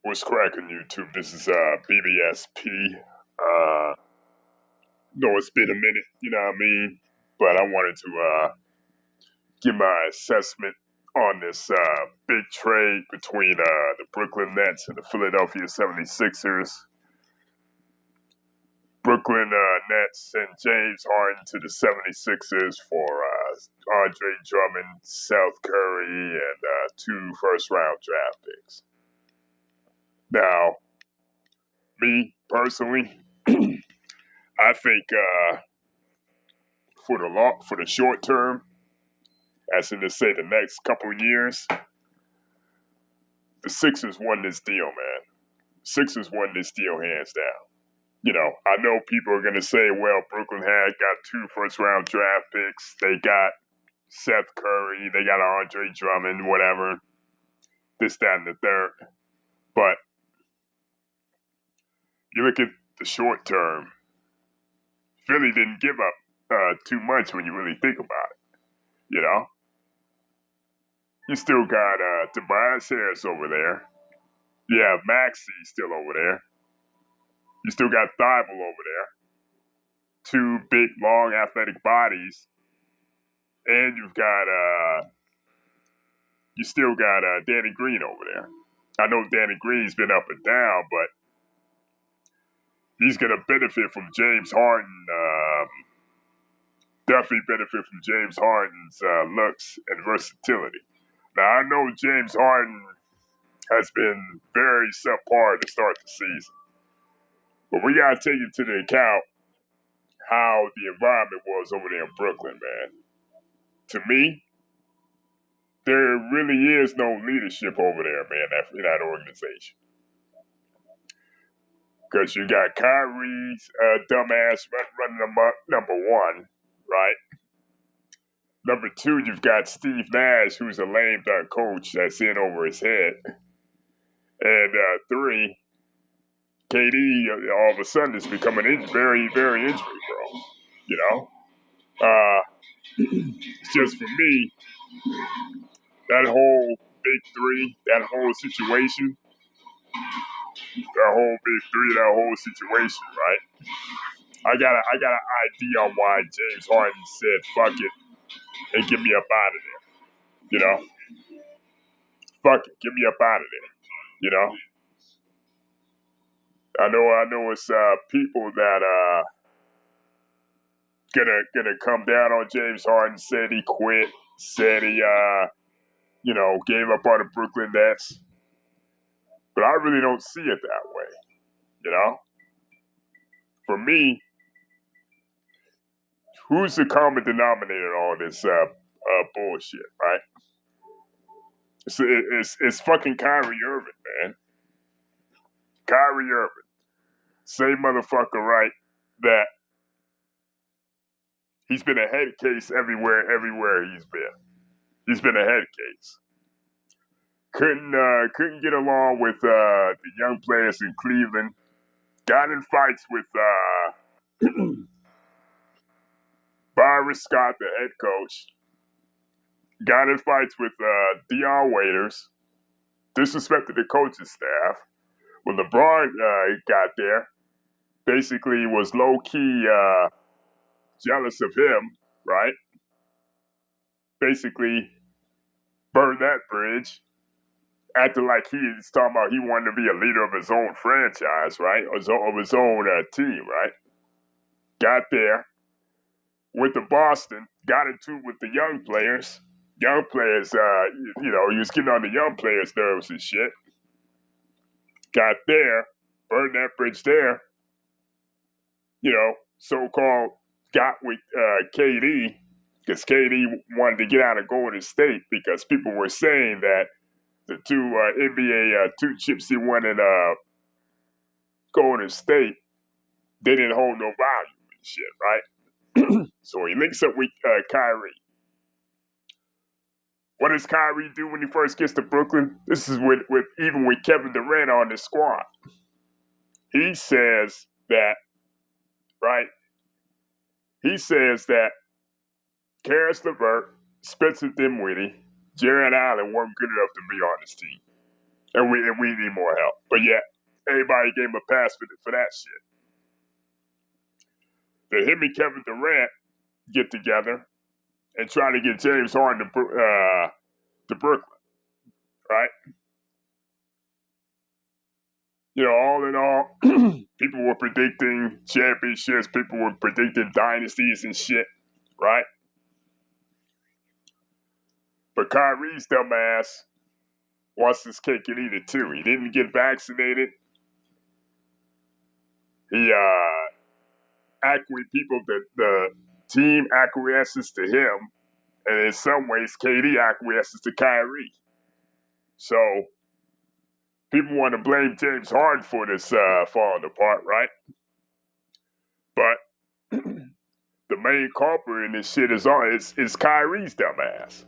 What's cracking YouTube? This is BBSP. No, it's been a minute, you know what I mean? But I wanted to give my assessment on this big trade between the Brooklyn Nets and the Philadelphia 76ers. Brooklyn Nets sent James Harden to the 76ers for Andre Drummond, Seth Curry, and two first round draft picks. Now, me personally, I think for the short term, as in to say the next couple of years, the Sixers won this deal, man. Sixers won this deal hands down. You know, I know people are gonna say, well, Brooklyn had got two first round draft picks. They got Seth Curry, they got Andre Drummond, whatever, this, that, and the third. But you look at the short term, Philly didn't give up too much when you really think about it. You know, you still got Tobias Harris over there. You have Maxey still over there. You still got Thibault over there. Two big, long, athletic bodies. And you still got Danny Green over there. I know Danny Green's been up and down, but he's going to benefit from James Harden. Definitely benefit from James Harden's looks and versatility. Now, I know James Harden has been very subpar to start the season. But we got to take into account how the environment was over there in Brooklyn, man. To me, there really is no leadership over there, man, in that organization. Because you got Kyrie's dumbass running them up, number one, right? Number two, you've got Steve Nash, who's a lame duck coach that's in over his head. And three, KD all of a sudden is becoming very, very injury prone. You know, it's just for me, that whole big three, that whole situation, that whole situation, right? I got an idea on why James Harden said "fuck it" and get me up out of there. You know, fuck it, get me up out of there. You know, I know it's people that gonna come down on James Harden. Said he quit. Said he gave up on the Brooklyn Nets. But I really don't see it that way. You know, for me, who's the common denominator in all this bullshit, right? It's fucking Kyrie Irving, man. Kyrie Irving, same motherfucker, right? That he's been a head case everywhere he's been. He's been a head case. Couldn't get along with the young players in Cleveland. Got in fights with Byron Scott, the head coach. Got in fights with Dion Waiters. Disrespected the coaching staff. When LeBron got there, basically was low key jealous of him, right? Basically burned that bridge. Acting like he's talking about he wanted to be a leader of his own franchise, right? Of his own team, right? Got there, went to Boston, got into it with the young players. Young players, he was getting on the young players' nerves and shit. Got there, burned that bridge there. You know, so-called got with KD, because KD wanted to get out of Golden State because people were saying that the two NBA two chips he won in Golden State, they didn't hold no value and shit, right? So he links up with Kyrie. What does Kyrie do when he first gets to Brooklyn? This is with Kevin Durant on his squad. He says that, right? He says that Karis LeVert, Spencer Dinwiddie, Jared Allen weren't good enough to be on his team. and we need more help. But yet, everybody gave him a pass for that shit. Then him and Kevin Durant get together and try to get James Harden to Brooklyn, right? You know, all in all, people were predicting championships, people were predicting dynasties and shit, right? But Kyrie's dumbass wants his cake and eat it too. He didn't get vaccinated. He the team acquiesces to him, and in some ways, KD acquiesces to Kyrie. So people want to blame James Harden for this falling apart, right? But the main culprit in this shit is Kyrie's dumbass.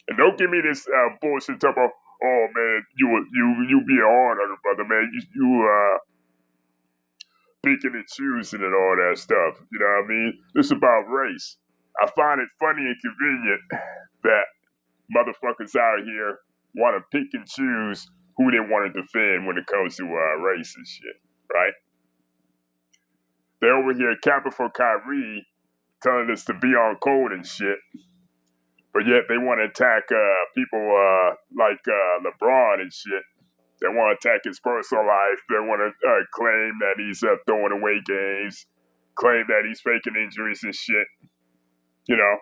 And don't give me this bullshit talk about, oh man, you being hard on it, brother, man. You picking and choosing and all that stuff. You know what I mean? It's about race. I find it funny and convenient that motherfuckers out here want to pick and choose who they want to defend when it comes to race and shit, right? They're over here capping for Kyrie, telling us to be on code and shit, but yet they want to attack people like LeBron and shit. They want to attack his personal life. They want to claim that he's throwing away games, claim that he's faking injuries and shit, you know.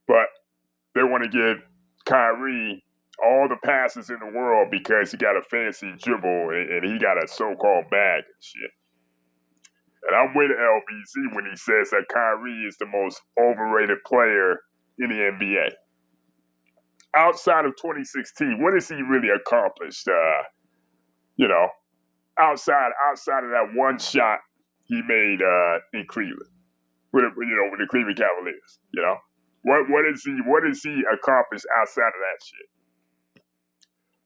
But they want to give Kyrie all the passes in the world because he got a fancy dribble and he got a so-called bag and shit. And I'm with LBZ when he says that Kyrie is the most overrated player in the NBA. Outside of 2016, what has he really accomplished? You know, outside of that one shot he made in Cleveland, with the Cleveland Cavaliers. You know, what has he accomplished outside of that shit?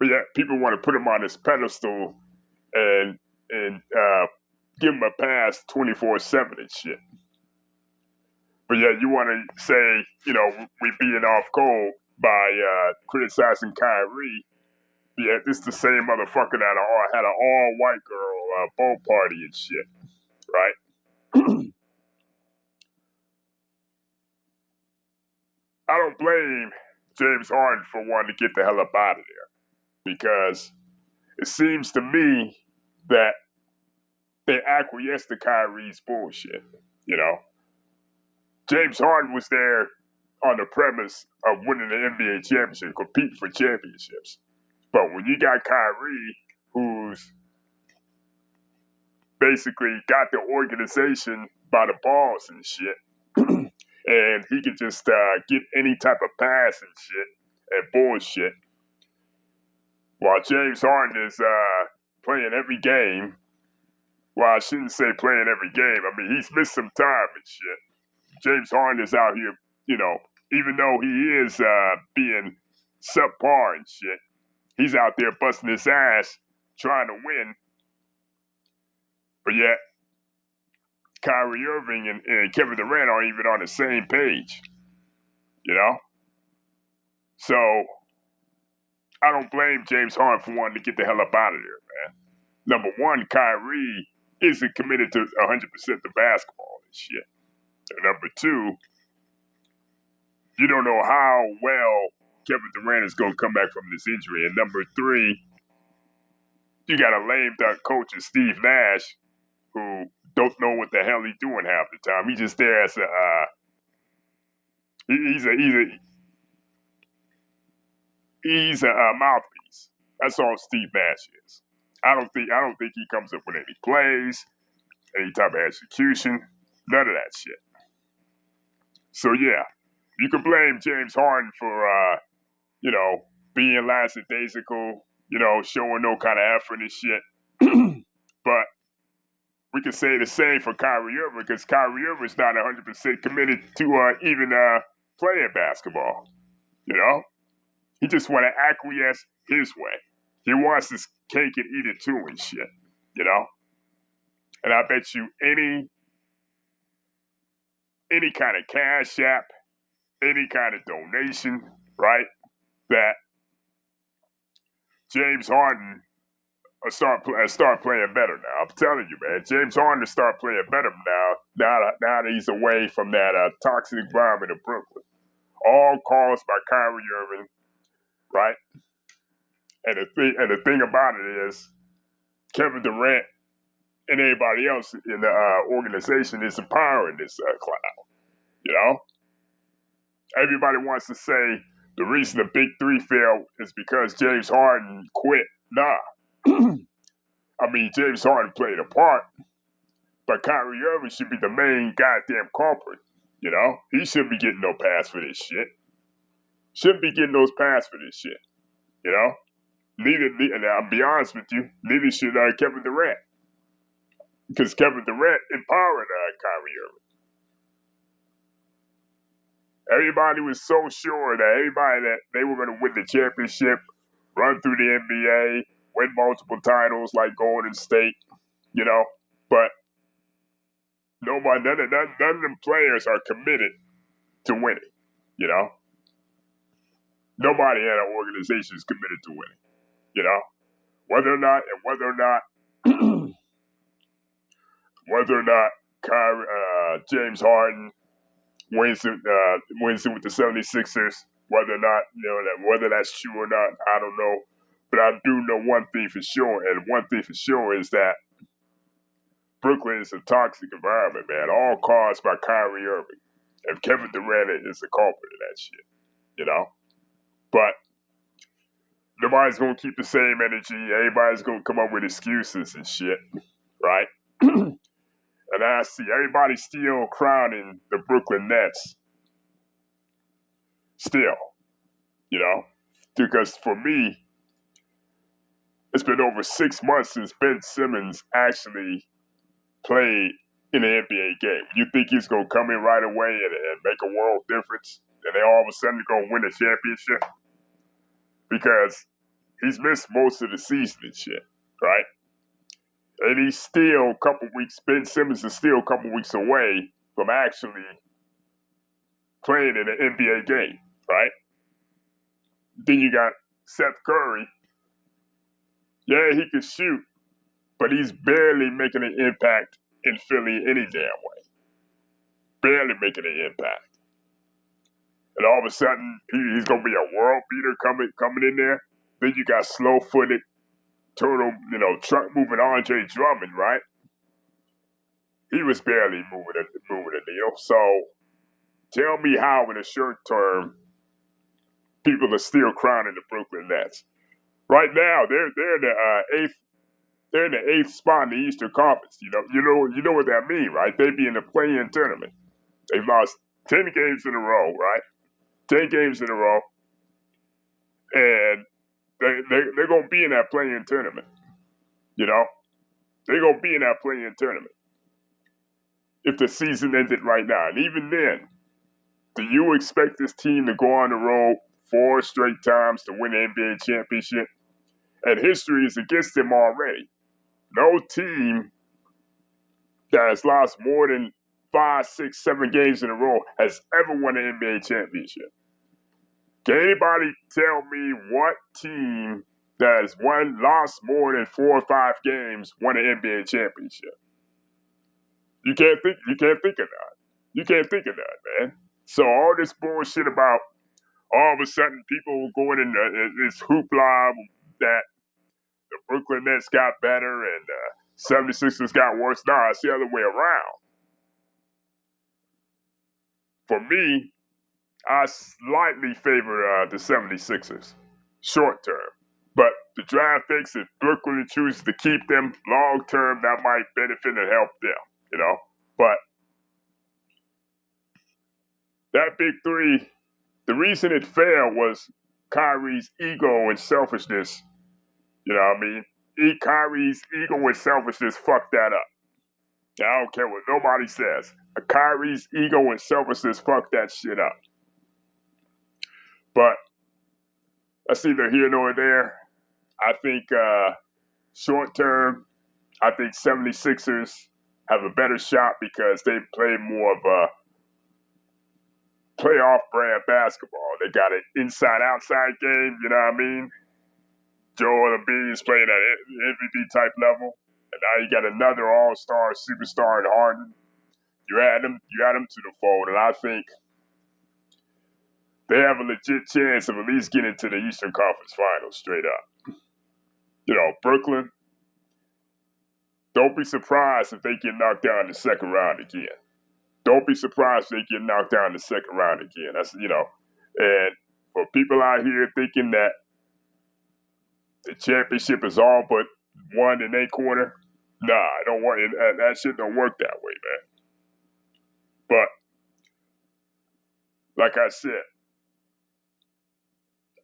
But yeah, people want to put him on this pedestal and give him a pass 24/7 and shit. But yeah, you want to say, you know, we being off cold by criticizing Kyrie. Yeah, this the same motherfucker that had an all-white girl boat party and shit, right? I don't blame James Harden for wanting to get the hell up out of there because it seems to me that they acquiesced to Kyrie's bullshit, you know? James Harden was there on the premise of winning the NBA championship, competing for championships. But when you got Kyrie, who's basically got the organization by the balls and shit, and he can just get any type of pass and shit and bullshit, while James Harden is playing every game. Well, I shouldn't say playing every game. I mean, he's missed some time and shit. James Harden is out here, you know, even though he is being subpar and shit, he's out there busting his ass trying to win. But yet, Kyrie Irving and Kevin Durant aren't even on the same page, you know? So, I don't blame James Harden for wanting to get the hell up out of there, man. Number one, Kyrie isn't committed to 100% to basketball and shit. And number two, you don't know how well Kevin Durant is going to come back from this injury. And number three, you got a lame duck coach in Steve Nash who don't know what the hell he's doing half the time. He's just there as he's a mouthpiece. That's all Steve Nash is. I don't think he comes up with any plays, any type of execution, none of that shit. So yeah, you can blame James Harden for you know, being lackadaisical, you know, showing no kind of effort and shit. But we can say the same for Kyrie Irving because Kyrie Irving is not 100% committed to even playing basketball. You know, he just want to acquiesce his way. He wants his cake and eat it too and shit. You know, and I bet you any kind of cash app, any kind of donation, right, that James Harden start playing better now. I'm telling you, man. James Harden start playing better now that he's away from that toxic environment of Brooklyn. All caused by Kyrie Irving, right? And the thing about it is, Kevin Durant and everybody else in the organization is empowering this clown. You know, everybody wants to say the reason the Big Three failed is because James Harden quit. Nah. I mean, James Harden played a part, but Kyrie Irving should be the main goddamn culprit. You know, he shouldn't be getting no pass for this shit. Shouldn't be getting those pass for this shit. You know, and I'll be honest with you, neither should Kevin Durant, because Kevin Durant empowered Kyrie Irving. Everybody was so sure that they were going to win the championship, run through the NBA, win multiple titles like Golden State, you know, but none of them players are committed to winning, you know. Nobody in our organization is committed to winning, you know. Whether or not James Harden wins it with the 76ers, whether that's true or not, I don't know. But I do know one thing for sure, and one thing for sure is that Brooklyn is a toxic environment, man, all caused by Kyrie Irving. And Kevin Durant is the culprit of that shit, you know? But nobody's going to keep the same energy. Everybody's going to come up with excuses and shit, right? And I see everybody still crowning the Brooklyn Nets. Still, you know? Because for me, it's been over 6 months since Ben Simmons actually played in an NBA game. You think he's going to come in right away and make a world difference? And then all of a sudden going to win a championship? Because he's missed most of the season and shit, right? And he's still Ben Simmons is still a couple weeks away from actually playing in an NBA game, right? Then you got Seth Curry. Yeah, he can shoot, but he's barely making an impact in Philly any damn way. Barely making an impact. And all of a sudden, he's going to be a world beater coming in there. Then you got slow-footed, truck-moving Andre Drummond, right? He was barely moving the needle. So tell me how in the short term people are still crowning the Brooklyn Nets. Right now, they're in the eighth. They're in the 8th spot in the Eastern Conference. You know what that means, right? They'd be in the play-in tournament. They've lost 10 games in a row, right? 10 games in a row, and they're going to be in that play-in tournament. You know, they're going to be in that play-in tournament if the season ended right now. And even then, do you expect this team to go on the road 4 straight times to win the NBA championship? And history is against them already. No team that has lost more than 5, 6, 7 games in a row has ever won an NBA championship. Can anybody tell me what team that has lost more than 4 or 5 games won an NBA championship? You can't think of that. You can't think of that, man. So all this bullshit about all of a sudden people going in this hoopla that the Brooklyn Nets got better and the 76ers got worse. Nah, it's the other way around. For me, I slightly favor the 76ers, short term. But the draft picks, if Brooklyn chooses to keep them long term, that might benefit and help them, you know. But that Big Three, the reason it failed was Kyrie's ego and selfishness. You know what I mean? Kyrie's ego and selfishness fucked that up. I don't care what nobody says. Kyrie's ego and selfishness fucked that shit up. But that's neither here nor there. I think short term, I think 76ers have a better shot because they play more of a playoff brand basketball. They got an inside-outside game, you know what I mean? Joel Embiid's playing at MVP type level, and now you got another all-star superstar in Harden. You add them to the fold, and I think they have a legit chance of at least getting to the Eastern Conference Finals straight up. Brooklyn, don't be surprised if they get knocked out in the second round again. Don't be surprised if they get knocked out in the second round again. And for people out here thinking that the championship is all but won in their corner, nah, I don't want it. That shit don't work that way, man. But like I said,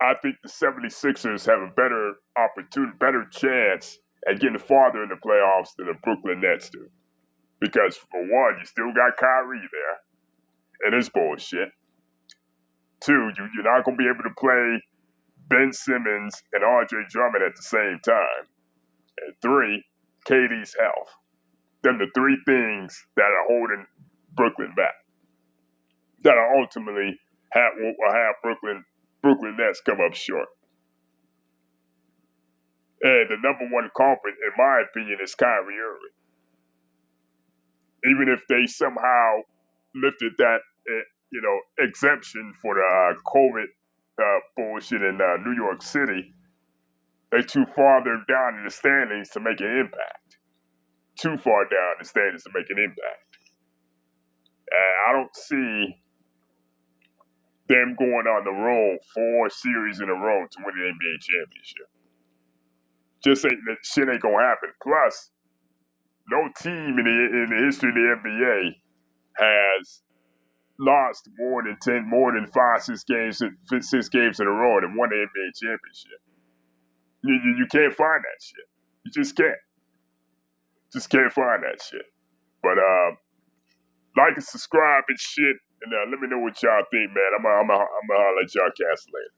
I think the 76ers have a better opportunity, better chance at getting farther in the playoffs than the Brooklyn Nets do. Because for one, you still got Kyrie there, and it's bullshit. Two, you're not going to be able to play Ben Simmons and Andre Drummond at the same time. And three, KD's health. Them the three things that are holding Brooklyn back. That are ultimately will have Brooklyn Nets come up short. And the number one culprit, in my opinion, is Kyrie Irving. Even if they somehow lifted that, exemption for the COVID bullshit in New York City, they're too far down in the standings to make an impact. Too far down in the standings to make an impact. And I don't see them going on the road 4 series in a row to win the NBA championship. That shit ain't gonna happen. Plus, no team in the history of the NBA has lost more than 6 games in a row and won the NBA championship. You can't find that shit. You just can't. Just can't find that shit. But like and subscribe and shit, and let me know what y'all think, man. I'm gonna holler at y'all cats later.